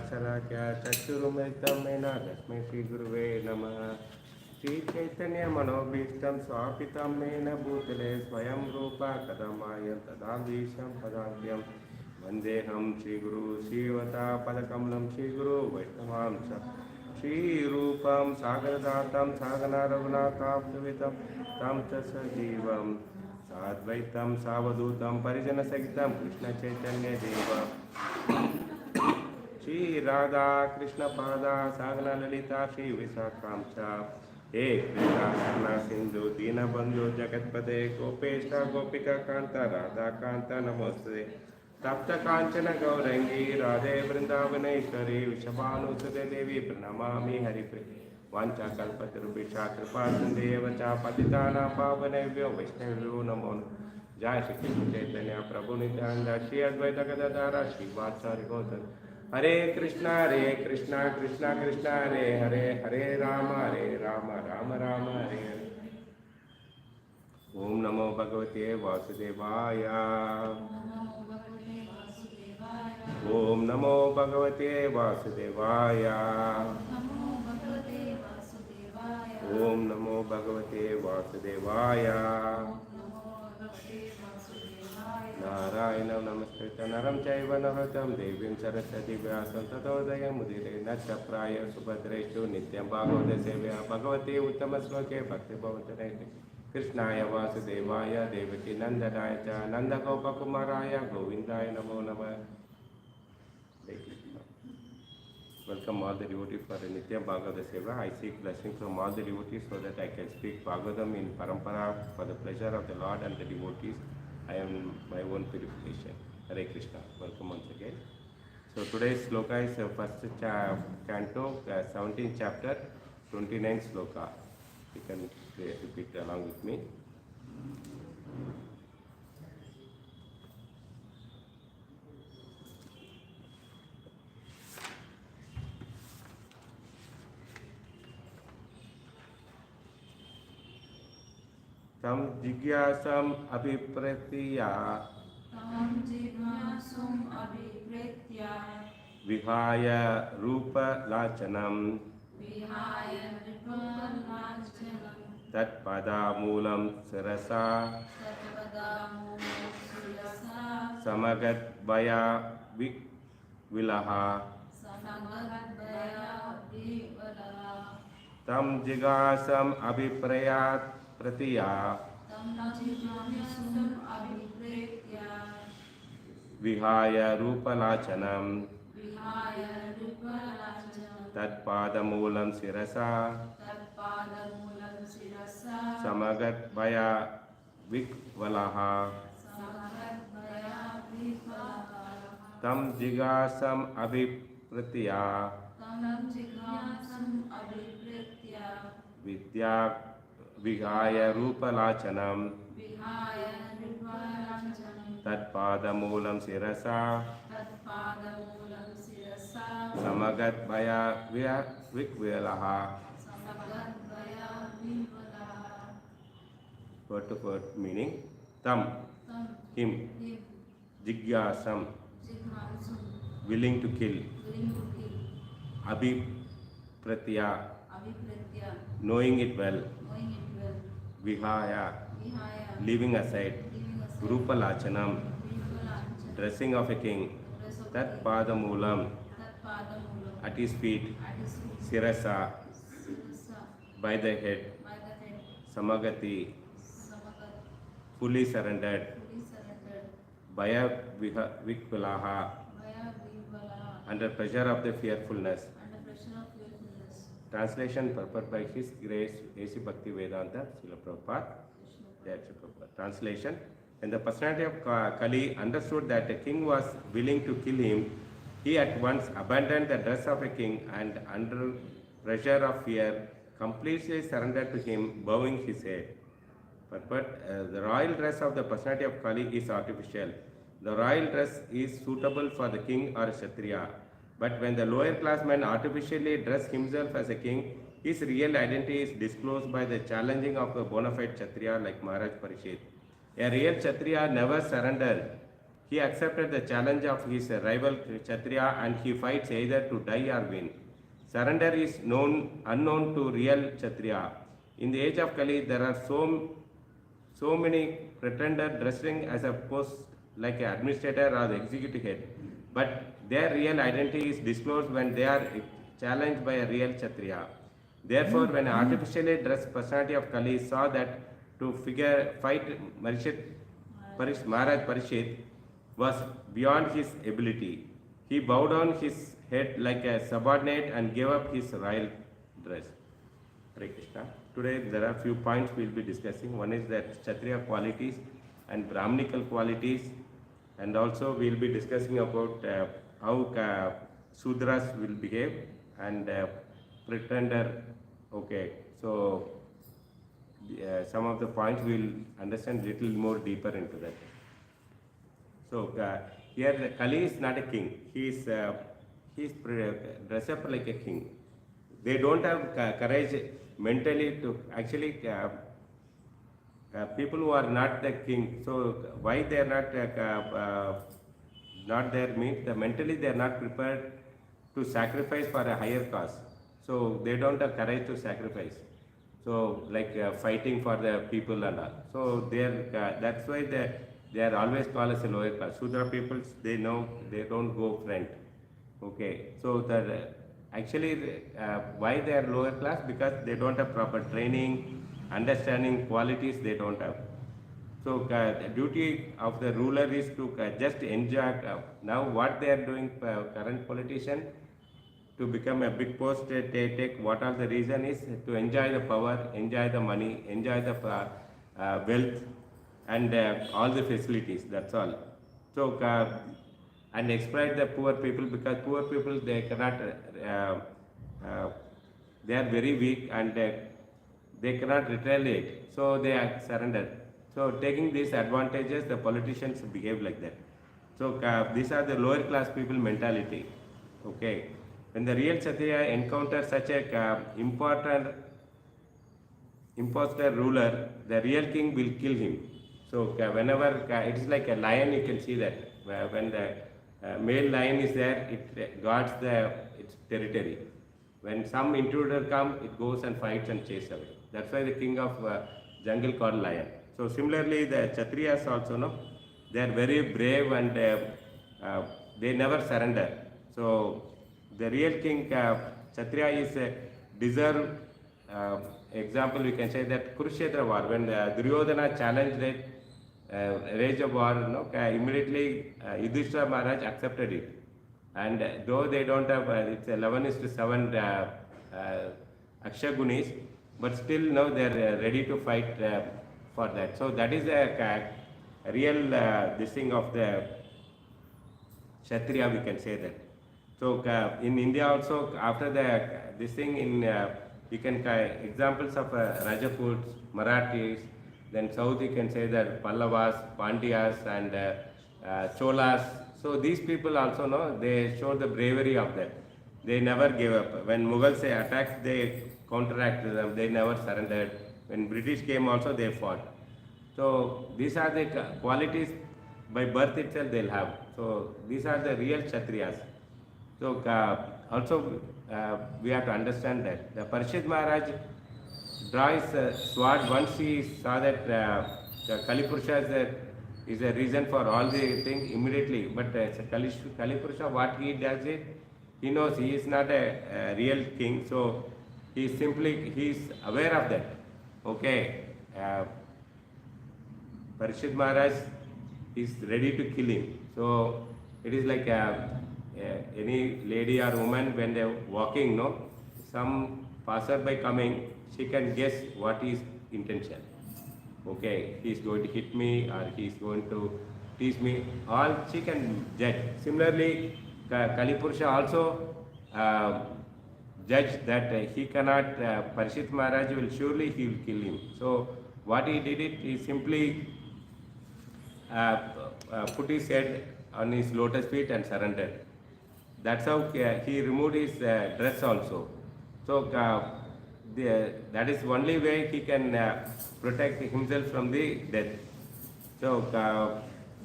Sarakya Chachurumritam Mena Tasmai Shri Guruve Namaha. Shri Chaitanya Manobhishtam Swapitam Mena Bhutale Swayam Rupa Kadamayan Tadavisham Padantyam Vandeham Shri Guru Shivata Padakamulam Shri Guru Vaishnavam Shri Rupam Sagaradatam Sagana Raghunataptavitam Tam Tasajivam Sadvaitam Savadutam Parijana Sagitam Krishna Chaitanya Deva Shri Radha Krishna Pada Sagana Lalita Shri Visakamcha He Krishna Karna Sindhu Dina Bandhu Jagatpate Gopeshta Gopika Kanta Radha Kanta Namaste Tapta Kanchana Gaurangi Radhe Vrindavaneshwari Vishabhanu Sute Devi Pranamami Haripriya Vancha Kalpatarubhisha Kripa Sindheva Cha Patitana Pavanevyo Vaishnavyo Namo Jai Shri Krishna Chaitanya Prabhu Nityananda Shri Advaita Gadadhara Shri Vatsari Gautam Hare Krishna Krishna Krishna Hare Hare Hare Rama Rama Rama Hare Hare Om Namo Bhagavate Vasudevaya Om Namo Bhagavate Vasudevaya Om Namo Bhagavate Vasudevaya Narayana Namaskritam Naram Chaiva Naratam Devim Saraswati Vyasam Tato Dayam Mudire Natya Praya Subhadreshu Nityam Bhagavata Sevya Bhagavate Uttama Sloke Bhakti Bhavatane Krishnaya Vasudevaya Devaki Nandanaya Cha Nanda Gopa Kumaraya Govindaya Namo Namah. Welcome all the devotees for the Nitya Bhagavata Seva. I seek blessing from all the devotees so that I can speak Bhagavatam in Parampara for the pleasure of the Lord and the devotees. I am my own purification. Hare Krishna. Welcome once again. So today's sloka is first canto, 17th chapter, 29th sloka. You can repeat along with me. Tam jigyasam abhipratya Vihaya rupa lachanam Tat pada mulam sirasa Samagat baya vilaha Tam jigasam abhiprayat Pratiya Vihaya Rupa Lachanam Tat Padamulam Sirasa Samagat Vaya Vikvalaha Tam Jigasam Abhipratya Vidya Vihaya Rupa Lachanam Tat Padamulam Sirasa Samagat Vaya Vikvalaha. Word to word meaning. Tam, him. Jigyasam, willing to kill. Abhipratya, knowing it well. Vihaya, leaving aside. Rupa Lachanam, dressing of a king. Tat Padamulam, at his feet. Sirasa, by the head. Samagati, fully surrendered. Bhaya Vikvalaha, under pressure of the fearfulness. Translation purport by His Grace A.C. Bhakti Vedanta Srila Prabhupada. Translation. When the personality of Kali understood that the king was willing to kill him, he at once abandoned the dress of a king and under pressure of fear completely surrendered to him, bowing his head. But the royal dress of the personality of Kali is artificial. The royal dress is suitable for the king or a Kshatriya. But when the lower class man artificially dress himself as a king, his real identity is disclosed by the challenging of a bona fide Kshatriya like Maharaj Parishit. A real Kshatriya never surrendered. He accepted the challenge of his rival Kshatriya and he fights either to die or win. Surrender is unknown to real Kshatriya. In the age of Kali, there are so many pretenders dressing as a post like an administrator or the executive head. But their real identity is disclosed when they are challenged by a real Kshatriya. Therefore, when an artificially dressed personality of Kali saw that to fight Maharaj Parishit was beyond his ability, he bowed down his head like a subordinate and gave up his royal dress. Hare Krishna. Today there are few points we will be discussing. One is that Kshatriya qualities and Brahmanical qualities, and also we will be discussing about how Sudras will behave and pretender. Okay, so some of the points we will understand little more deeper into that. So here the Kali is not a king. He is dressed up like a king. They don't have courage mentally to actually people who are not the king. So why they are not there means that mentally they are not prepared to sacrifice for a higher cause. So they don't have courage to sacrifice. So like fighting for the people and all. So they are, that's why they are always called as a lower class. Sudra peoples, they know they don't go front. Okay, so actually why they are lower class? Because they don't have proper training, understanding qualities they don't have. So the duty of the ruler is to just enjoy. Now what they are doing, current politician, to become a big post, they take what are the reason is to enjoy the power, enjoy the money, enjoy the wealth and all the facilities, that's all. So and exploit the poor people, because poor people they cannot, they are very weak and they cannot retaliate, so they are surrendered. So taking these advantages, the politicians behave like that. So these are the lower class people mentality. Okay, when the real Kshatriya encounters such a imposter ruler, the real king will kill him. So whenever it is like a lion, you can see that when the male lion is there, it guards its territory. When some intruder come, it goes and fights and chases away. That's why the king of jungle called lion. So similarly, the Kshatriyas also, no, they are very brave and they never surrender. So the real king Kshatriya is deserved. Example, we can say that Kurukshetra war, when Duryodhana challenged it, rage of war, no, immediately Yudhishthira Maharaj accepted it. And though they don't have, it's 11:7 Akshagunis, but still now they are ready to fight for that. So that is a real this thing of the Kshatriya, we can say that. So in India also, after this thing in you can examples of Rajaputs, Marathis, then south you can say that Pallavas, Pandyas and Cholas. So these people also know, they show the bravery of that. They never gave up. When Mughals attacked, they counteracted them. They never surrendered. When British came also, they fought. So these are the qualities by birth itself they'll have. So these are the real Kshatriyas. So also we have to understand that the Parishit Maharaj draws a sword once he saw that the Kali Purusha is a reason for all the things immediately. But Kali Purusha, what he does it, he knows he is not a real king. So he is aware of that. Okay, Parishit Maharaj is ready to kill him. So it is like any lady or woman when they are walking, no, some passerby coming, she can guess what is intention. Okay, he is going to hit me or he is going to tease me. All she can judge. Similarly, Kali Purusha also judge that he cannot. Parishit Maharaj will surely he will kill him. So what he did it, he simply put his head on his lotus feet and surrendered. That's how he removed his dress also. So that is only way he can protect himself from the death. So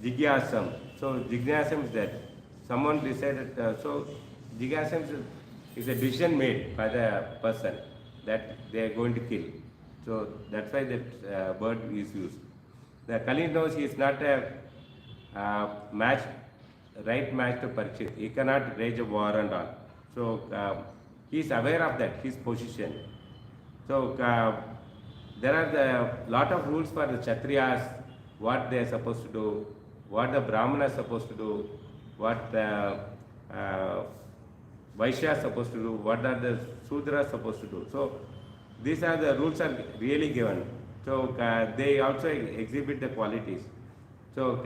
jigyasam. So jigyasam is that someone decided. So jigyasam is a decision made by the person that they are going to kill. So that's why that word is used. The Kali knows he is not a match, right match to Parikshit. He cannot wage a war and all. So he is aware of that, his position. So there are the lot of rules for the Kshatriyas, what they are supposed to do, what the Brahmanas are supposed to do, what the Vaishyas are supposed to do, what are the Sudras supposed to do. So these are the rules are really given. So they also exhibit the qualities. So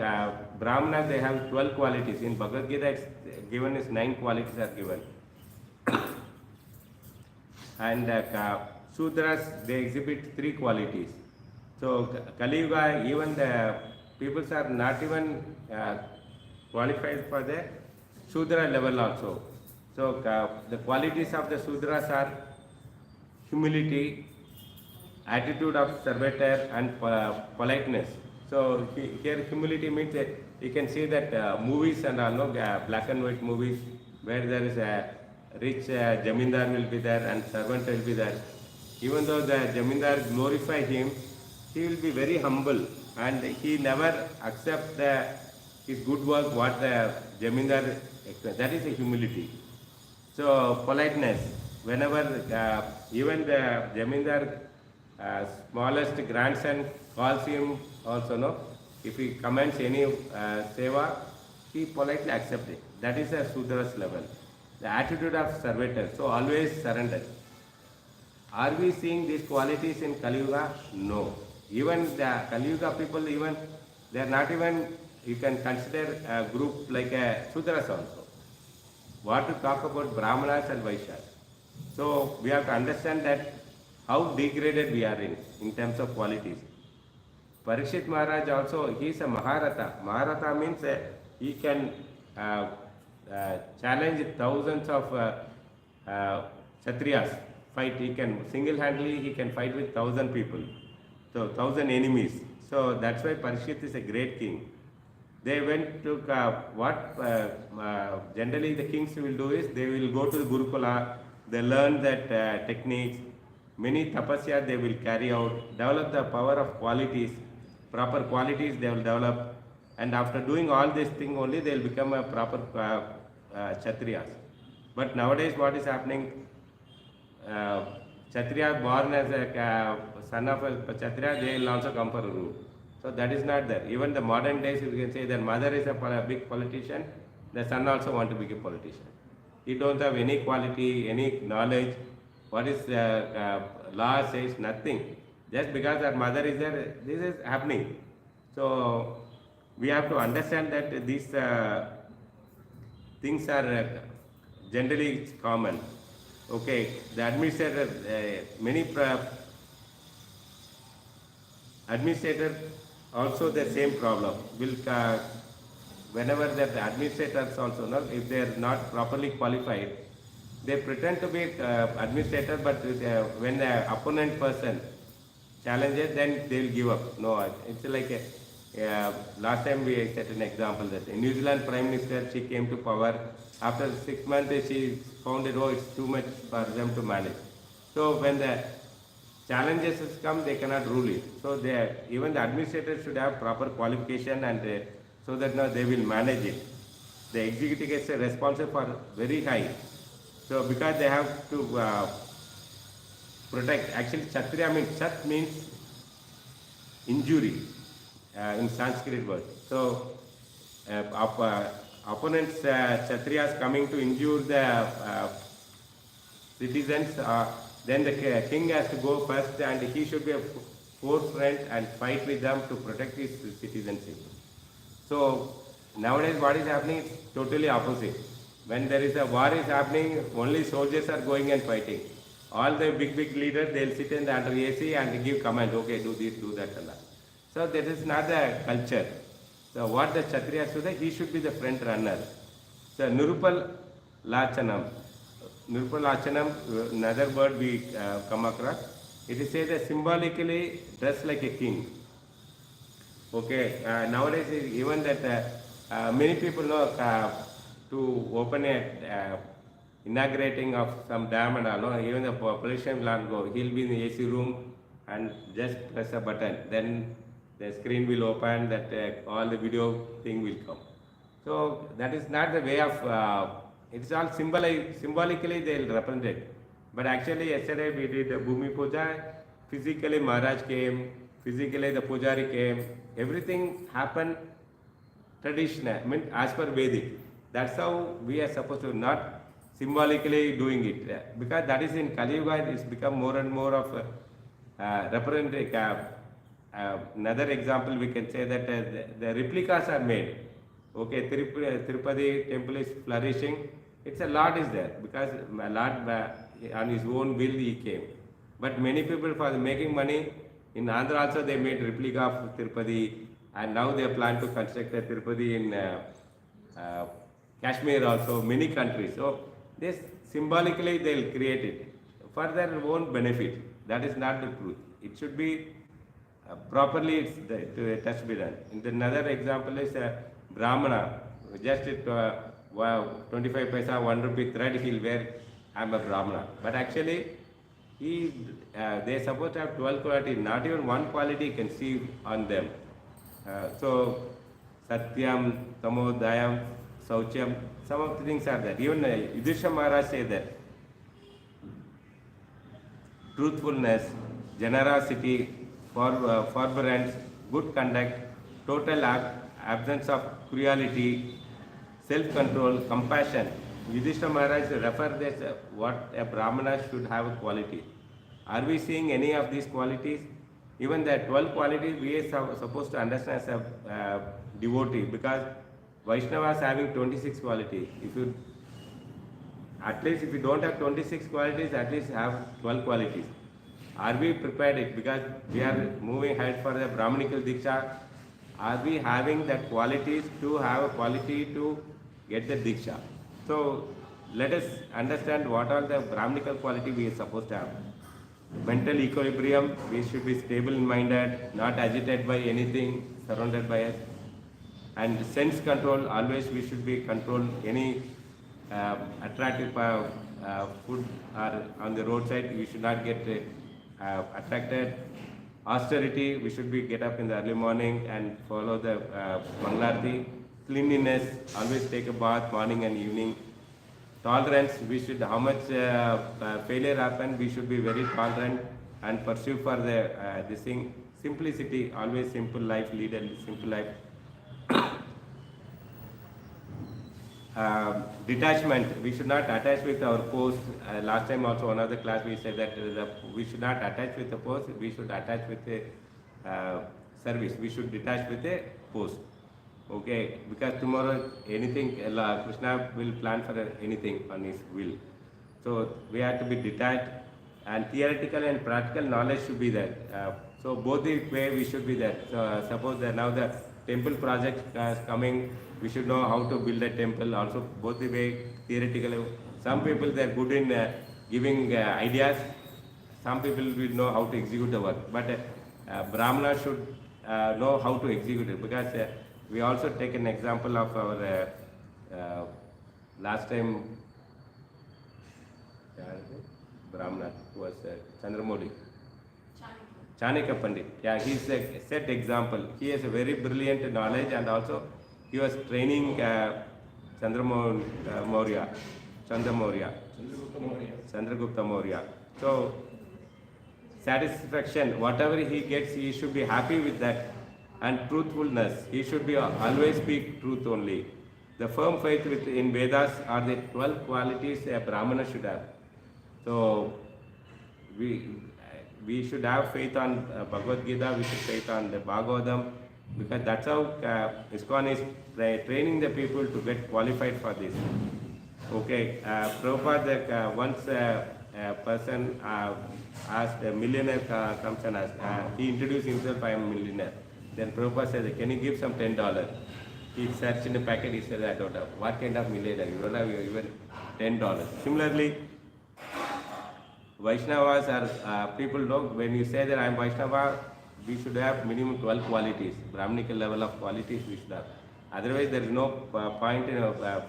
Brahmanas, they have 12 qualities. In Bhagavad Gita, it's given is 9 qualities are given. And Sudras, they exhibit 3 qualities. So Kali Yuga, even the peoples are not even qualified for the Sudra level also. So the qualities of the Sudras are humility, attitude of servitor, and politeness. So here humility means that you can see that movies and all, black and white movies where there is a rich Jamindar will be there and servant will be there. Even though the Jamindar glorify him, he will be very humble and he never accept his good work what the Jamindar expects. That is a humility. So politeness, whenever even the Jamindar smallest grandson calls him also, no, if he comments any seva, he politely accepts it. That is a Sudra's level. The attitude of servitor, so always surrender. Are we seeing these qualities in Kali Yuga? No. Even the Kali Yuga people, even they are not even, you can consider a group like a Sudras also. What to talk about Brahmanas and Vaishyas. So we have to understand that how degraded we are in terms of qualities. Parikshit Maharaj also, he is a Maharatha. Maharatha means he can challenge thousands of Kshatriyas, fight. He can single-handedly, he can fight with 1,000 people. So 1,000 enemies. So that's why Parikshit is a great king. They went to what generally the kings will do is they will go to the Gurukula, they learn that techniques, many tapasya they will carry out, develop the power of qualities, proper qualities they will develop, and after doing all this thing only they will become a proper Kshatriyas. But nowadays what is happening? Kshatriya born as a son of a Kshatriya, they will also come for a rule. So that is not there. Even the modern days, you can say their mother is a big politician, the son also want to be a politician. He don't have any quality, any knowledge. What is law says, nothing. Just because our mother is there, this is happening. So we have to understand that these things are generally common. Okay, the administrator, many administrators also the same problem. Will whenever the administrators also, no, if they are not properly qualified, they pretend to be administrator, but when the opponent person challenges, then they will give up. No, it's like last time we set an example that in New Zealand Prime Minister, she came to power. After 6 months, she found it, it's too much for them to manage. So when the challenges come, they cannot rule it. So even the administrators should have proper qualification and so that now they will manage it. The executive is responsible for very high. So because they have to protect, actually Kshatriya means, Kshat means injury in Sanskrit word. So opponents, Kshatriyas coming to injure the citizens, then the king has to go first and he should be a forefront and fight with them to protect his citizenship. So nowadays what is happening is totally opposite. When there is a war is happening, only soldiers are going and fighting. All the big leaders, they will sit in the under AC and give command, okay, do this, do that and that. So that is not the culture. So what the Kshatriya should do, he should be the front runner. So Nirupal Lachanam. Nirupal Lachanam, another word we come across. It is said that symbolically dressed like a king. Okay, nowadays even that many people know to open a inaugurating of some dam and all, no? Even the pollution plant go, he'll be in the AC room and just press a button, then the screen will open, that all the video thing will come. So that is not the way of, it's all symbolically they will represent it. But actually yesterday we did the Bhumi Puja, physically Maharaj came, physically the Pujari came, everything happened traditional, I mean as per Vedic. That's how we are supposed to, not symbolically doing it. Because that is in Kali Yuga, it's become more and more of representing. Another example we can say that the replicas are made. Okay, Tirupati temple is flourishing. It's a Lord is there because Lord on his own will he came. But many people for making money in Andhra also they made replica of Tirupati, and now they plan to construct a Tirupati in Kashmir also, many countries. So this symbolically they will create it for their own benefit. That is not the truth. It should be properly it has to be done. And another example is Brahmana, just 25 paisa, 1 rupee thread he'll wear, I'm a Brahmana. But actually, they supposed to have 12 qualities, not even one quality you can see on them. So, Satyam, Tamodayam, Sauchyam, some of the things are there. Even Yudhishthira Maharaj said that truthfulness, generosity, forbearance, good conduct, total absence of cruelty, self-control, compassion. Yudhishthira Maharaj refer this what a Brahmana should have a quality. Are we seeing any of these qualities? Even the 12 qualities we are supposed to understand as a devotee, because Vaishnavas having 26 qualities. If you at least if you don't have 26 qualities, at least have 12 qualities. Are we prepared it? Because we are moving ahead for the Brahmanical Diksha. Are we having that qualities to have a quality to get the Diksha? So let us understand what are the Brahmanical quality we are supposed to have. Mental equilibrium, we should be stable minded, not agitated by anything surrounded by us. And sense control, always we should be controlled. Any attractive food or on the roadside, we should not get attracted. Austerity, we should be get up in the early morning and follow the Mangalarti. Cleanliness, always take a bath morning and evening. Tolerance, we should, how much failure happen, we should be very tolerant and pursue for the this thing. Simplicity, always simple life, lead a simple life. Detachment, we should not attach with our post. Last time also one of the class we said that we should not attach with the post, we should attach with the service. We should detach with the post. Okay, because tomorrow anything, Krishna will plan for anything on his will. So we have to be detached, and theoretical and practical knowledge should be there. So both the way we should be there. So suppose that now the temple project is coming, we should know how to build a temple. Also both the way theoretically. Some people they are good in giving ideas. Some people will know how to execute the work. But Brahmana should know how to execute it, because we also take an example of our last time Brahmana was Chandramoli. Chanakya Pandit. Yeah, he's a set example. He has a very brilliant knowledge, and also he was training Chandragupta Maurya. So satisfaction, whatever he gets, he should be happy with that. And truthfulness, he should be always speak truth only. The firm faith in Vedas are the 12 qualities a Brahmana should have. So we should have faith on Bhagavad Gita, we should faith on the Bhagavatam, because that's how ISKCON is training the people to get qualified for this. Okay, Prabhupada, once a person asked, a millionaire comes and asks, he introduced himself, I am a millionaire. Then Prabhupada says, can you give some $10? He searched in the packet, he said, I don't have. What kind of millionaire? You don't have even $10. Similarly, Vaishnavas are people know, when you say that I am Vaishnava, we should have minimum 12 qualities, Brahminical level of qualities we should have. Otherwise, there is no point in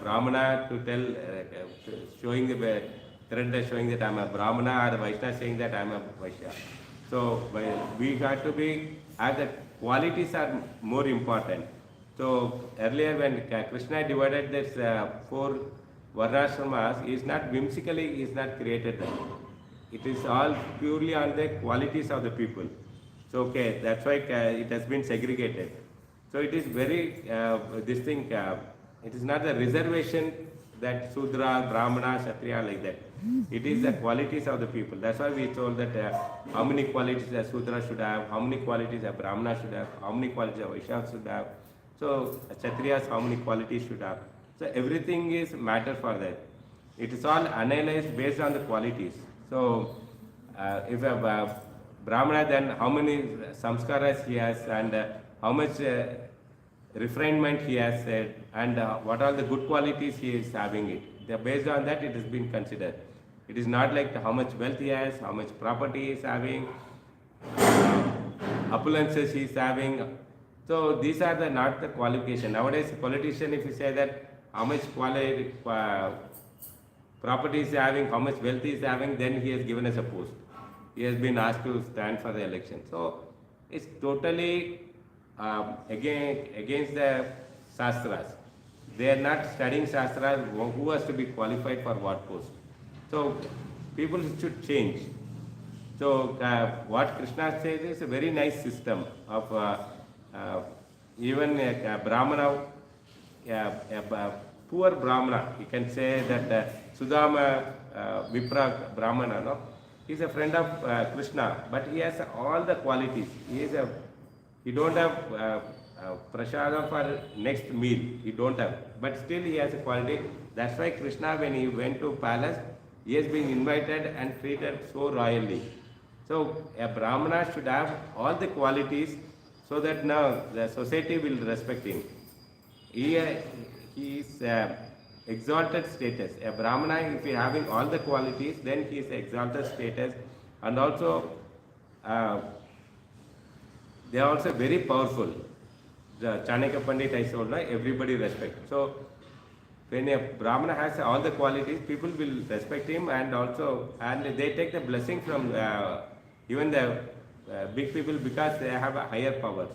Brahmana to tell, showing the thread, showing that I am a Brahmana, or the Vaishnava saying that I am a Vaishya. So we have to be, as the qualities are more important. So earlier when Krishna divided this 4 varnashramas, he is not whimsically, he is not created them. It is all purely on the qualities of the people. So okay, that's why it has been segregated. So it is very, it is not the reservation that Sudra, Brahmana, Kshatriya like that. It is the qualities of the people. That's why we told that how many qualities a Sudra should have, how many qualities a Brahmana should have, how many qualities a Vaishya should have. So Kshatriyas, how many qualities should have. So everything is matter for that. It is all analyzed based on the qualities. So if a Brahmana, then how many samskaras he has, and how much refinement he has, and what are the good qualities he is having it. Based on that, it has been considered. It is not like how much wealth he has, how much property he is having, opulences he is having. So these are not the qualification. Nowadays, a politician, if you say that how much property is having, how much wealth he is having, then he has given us a post. He has been asked to stand for the election. So it's totally against the Shastras. They are not studying Shastras, who has to be qualified for what post. So people should change. So what Krishna says is a very nice system of even a Brahmana, a poor Brahmana, you can say that Sudama Vipra Brahmana, no? He is a friend of Krishna, but he has all the qualities. He don't have prasadam for next meal. He don't have, but still he has a quality. That's why Krishna, when he went to palace, he has been invited and treated so royally. So a Brahmana should have all the qualities, so that now the society will respect him. He is exalted status. A Brahmana, if he is having all the qualities, then he is exalted status, and also they are also very powerful. The Chanakya Pandit I told, everybody respect. So when a Brahmana has all the qualities, people will respect him, and they take the blessing from even the big people, because they have a higher powers.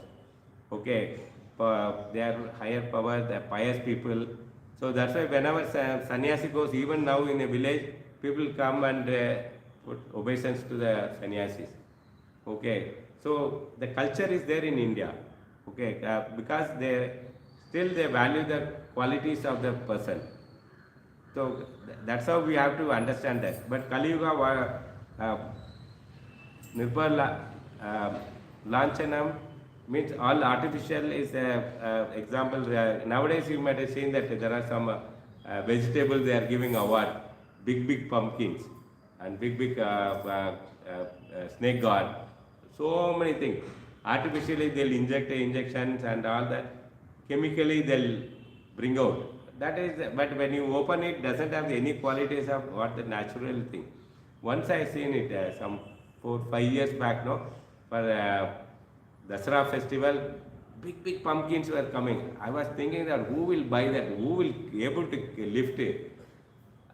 Okay, they are higher power, they are pious people. So that's why whenever sannyasi goes, even now in a village, people come and put obeisance to the sannyasis. Okay, so the culture is there in India. Okay, because they value the qualities of the person. So that's how we have to understand that. But Kali Yuga, Nirbala Lanchanam means all artificial is example. Nowadays you might have seen that there are some vegetables they are giving award, big pumpkins and big snake god. So many things. Artificially they'll inject injections and all that. Chemically they'll bring out. That is, but when you open it, doesn't have any qualities of what the natural thing. Once I seen it some 4-5 years back, no, for Dasara festival, big pumpkins were coming. I was thinking that who will buy that? Who will be able to lift it?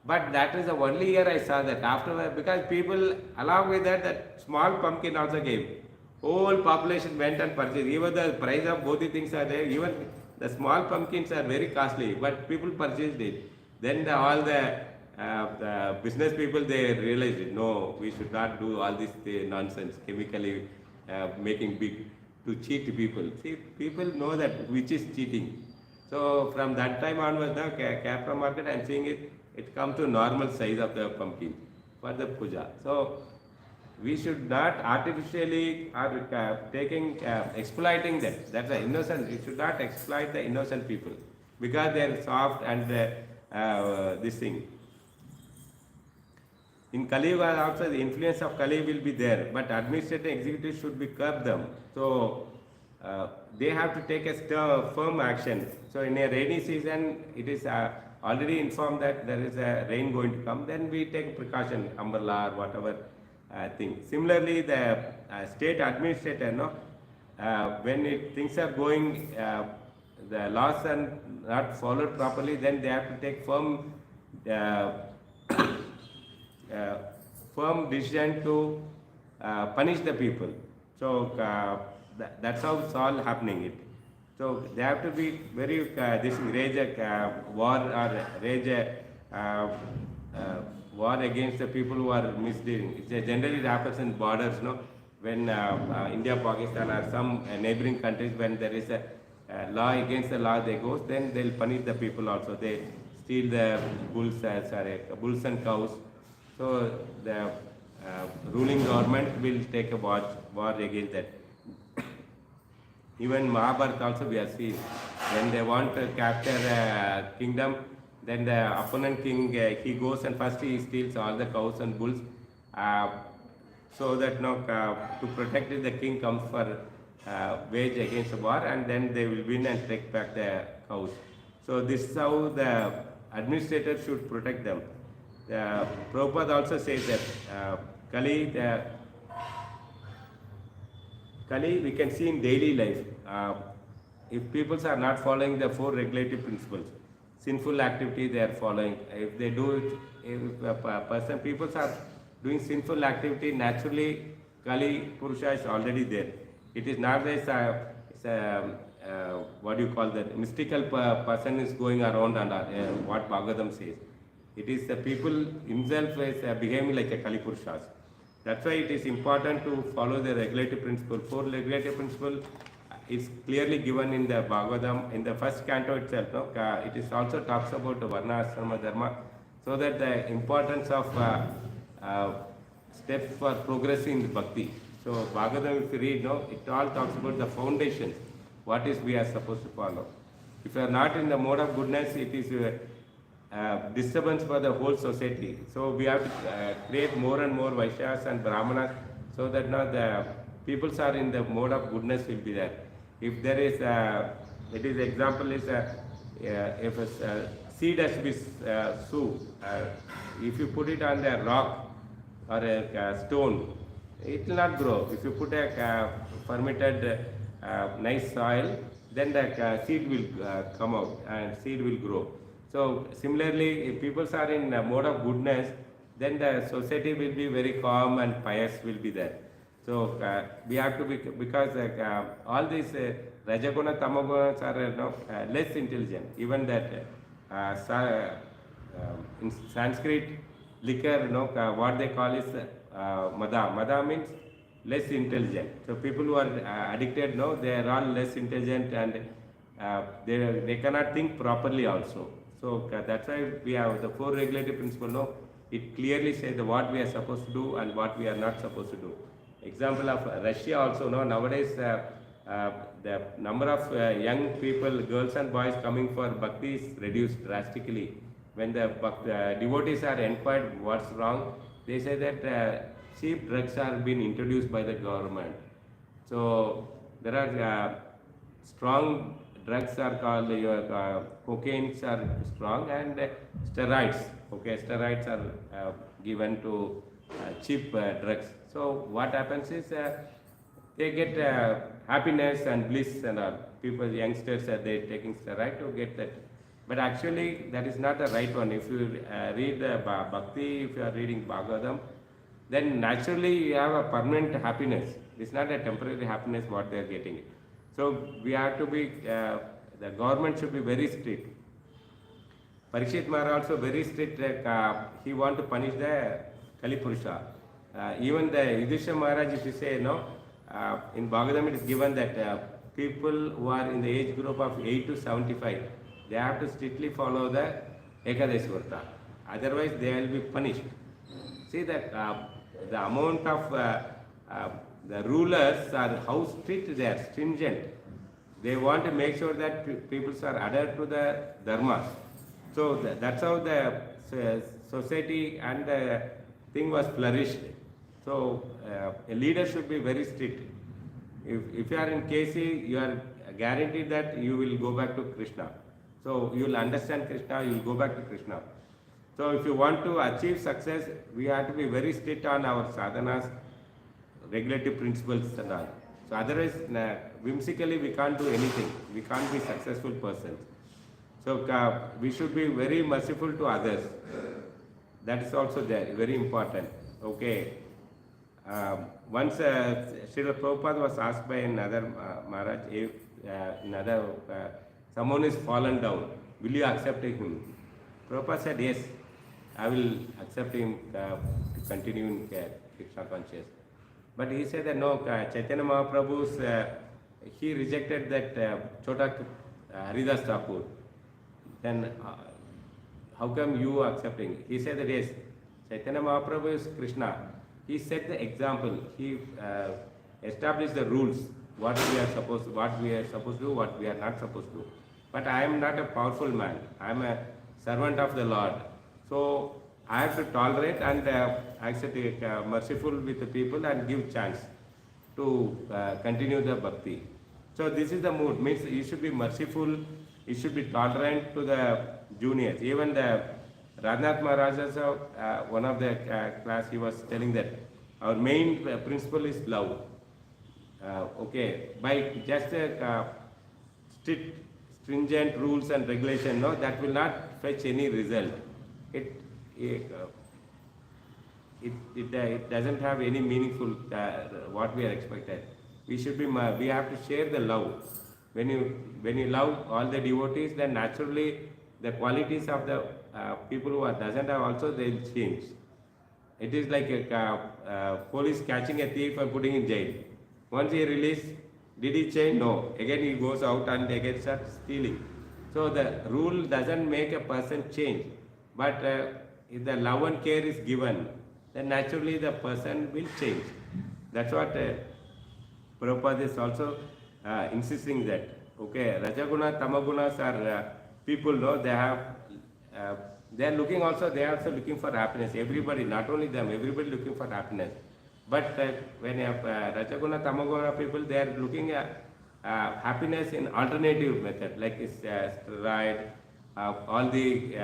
But that is the only year I saw that. Afterwards, because people, along with that small pumpkin also came. Whole population went and purchased. Even the price of both the things are there. Even the small pumpkins are very costly, but people purchased it. Then all the business people, they realized it. No, we should not do all this nonsense, chemically making big to cheat people. See, people know that which is cheating. So from that time onwards, now Capra market, I am seeing it come to normal size of the pumpkin for the puja. So we should not artificially exploiting them. That's the innocent. We should not exploit the innocent people, because they are soft and this thing. In Kali Yuga also, the influence of Kali will be there, but administrative executives should be curb them. So they have to take a firm action. So in a rainy season, it is already informed that there is a rain going to come. Then we take precaution, umbrella or whatever thing. Similarly, the state administrator, no, things are going, the laws are not followed properly, then they have to take uh, uh, firm decision to punish the people. So that's how it's all happening. So they have to be very this rage war or rage war against the people who are misleading. Generally it happens in borders, no? When India, Pakistan or some neighboring countries, when there is a law against the law, they go, then they'll punish the people also. They steal the bulls and cows. So the ruling government will take a war against that. Even Mahabharata also we are seeing, when they want to capture a kingdom, then the opponent king, he goes and first he steals all the cows and bulls, so that to protect it, the king comes for wage against the war, and then they will win and take back the cows. So this is how the administrators should protect them. Prabhupada also says that Kali we can see in daily life. If people are not following the 4 regulative principles, sinful activity they are following. If they do it, if people are doing sinful activity, naturally Kali Purusha is already there. It is not this what do you call that, mystical person is going around and what Bhagavatam says. It is the people himself is behaving like a Kali Purushas. That's why it is important to follow the regulative principle. 4 regulative principles is clearly given in the Bhagavatam. In the first canto itself, it is also talks about the Varna, Ashrama, Dharma, so that the importance of steps for progressing in Bhakti. So Bhagavatam, if you read, it all talks about the foundations, what is we are supposed to follow. If you are not in the mode of goodness, it is disturbance for the whole society. So we have to create more and more Vaishyas and Brahmanas, so that now the peoples are in the mode of goodness will be there. If there is, it is example is if a seed has to be if you put it on the rock or a stone, it will not grow. If you put a fermented nice soil, then the seed will come out and seed will grow. So similarly, if people are in a mode of goodness, then the society will be very calm and pious will be there. So we have to be, because all these Rajaguna, Tamagunas are less intelligent. Even that in Sanskrit, liquor, what they call is Mada. Mada means less intelligent. So people who are addicted, they are all less intelligent, and they cannot think properly also. So that's why we have the 4 regulative principles. It clearly says what we are supposed to do and what we are not supposed to do. Example of Russia also, nowadays the number of young people, girls and boys coming for Bhakti is reduced drastically. When the devotees are inquired what's wrong, they say that cheap drugs are being introduced by the government. So there are strong drugs are called, cocaines are strong, and steroids. Okay, steroids are given to cheap drugs. So what happens is they get happiness and bliss, and people, youngsters, they taking steroid to get that. But actually that is not the right one. If you read Bhakti, if you are reading Bhagavatam, then naturally you have a permanent happiness. It's not a temporary happiness what they are getting. So we have to be, the government should be very strict. Parikshit Maharaj also very strict, he want to punish the Kali Purusha. Even the Yudhishthira Maharaj, if you say, in Bhagavatam it is given that people who are in the age group of 8 to 75, they have to strictly follow the Ekadashi Vrata. Otherwise they will be punished. See that the amount of the rulers are how strict they are, stringent. They want to make sure that people are adhered to the dharma. So that's how the society and the thing was flourished. So a leader should be very strict. If you are in KC, you are guaranteed that you will go back to Krishna. So you will understand Krishna, you will go back to Krishna. So if you want to achieve success, we have to be very strict on our sadhanas, regulative principles and all. So otherwise, whimsically we can't do anything. We can't be successful persons. So we should be very merciful to others. That is also there, very important. Okay. Once Srila Prabhupada was asked by another Maharaj, if someone is fallen down, will you accept him? Prabhupada said, yes, I will accept him to continue in Krishna conscious. But he said that no, Chaitanya Mahaprabhu's, he rejected that Chota Haridas Thakur. Then how come you are accepting? He said that yes, Chaitanya Mahaprabhu is Krishna. He set the example. He established the rules. What we are supposed to do, what we are not supposed to do. But I am not a powerful man. I am a servant of the Lord. So I have to tolerate and I have to be merciful with the people and give chance to continue the bhakti. So this is the mood. Means you should be merciful. You should be tolerant to the juniors. Even the Radhanath Maharaj, one of the class, he was telling that our main principle is love. Okay, by just strict, stringent rules and regulation, no, that will not fetch any result. It doesn't have any meaningful what we are expected. We should be. We have to share the love. When you love all the devotees, then naturally the qualities of the people who doesn't have also, they'll change. It is like a police catching a thief and putting in jail. Once he released, did he change? No. Again he goes out and again starts stealing. So the rule doesn't make a person change. But if the love and care is given, then naturally the person will change. That's what Prabhupada is also insisting that. Okay, Rajaguna, Tamagunas are people, no, they are looking also, they are also looking for happiness. Everybody, not only them, everybody looking for happiness. But when you have Rajaguna, Tamaguna people, they are looking at happiness in alternative method, like steroid, all the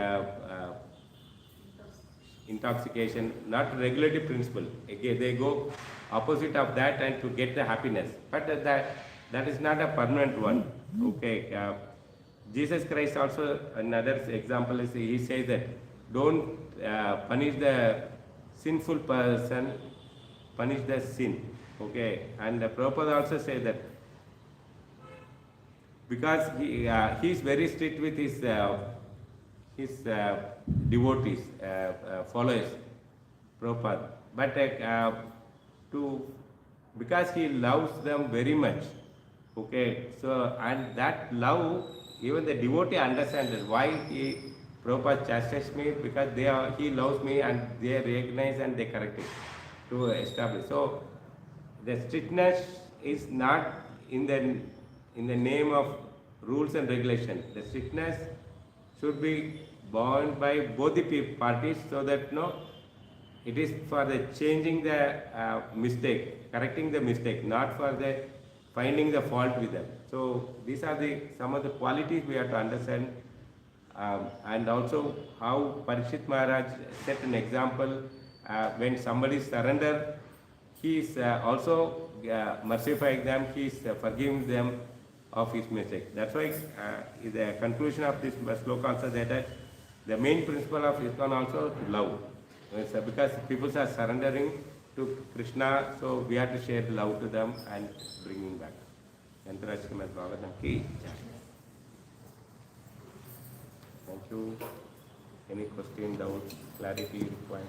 intoxication, not regulative principle. Again, they go opposite of that and to get the happiness. But that is not a permanent one. Okay. Jesus Christ also, another example is, he says that don't punish the sinful person, punish the sin. Okay, and Prabhupada also says that because he is very strict with his devotees, followers, Prabhupada. But because he loves them very much. Okay, so and that love, even the devotee understands that why Prabhupada chastises me, because he loves me and they recognize and they correct it to establish. So the strictness is not in the name of rules and regulations. The strictness should be borne by both the parties, so that it is for the changing the mistake, correcting the mistake, not for the finding the fault with them. So these are some of the qualities we have to understand, and also how Parikshit Maharaj set an example. When somebody surrender, he is also mercifying them, he is forgiving them of his mistake. That's why the conclusion of this sloka also that the main principle of ISKCON also love. Because people are surrendering to Krishna, so we have to share love to them and bring him back. Srimad Bhagavatam ki jai. Thank you. Any question, doubt, clarity required?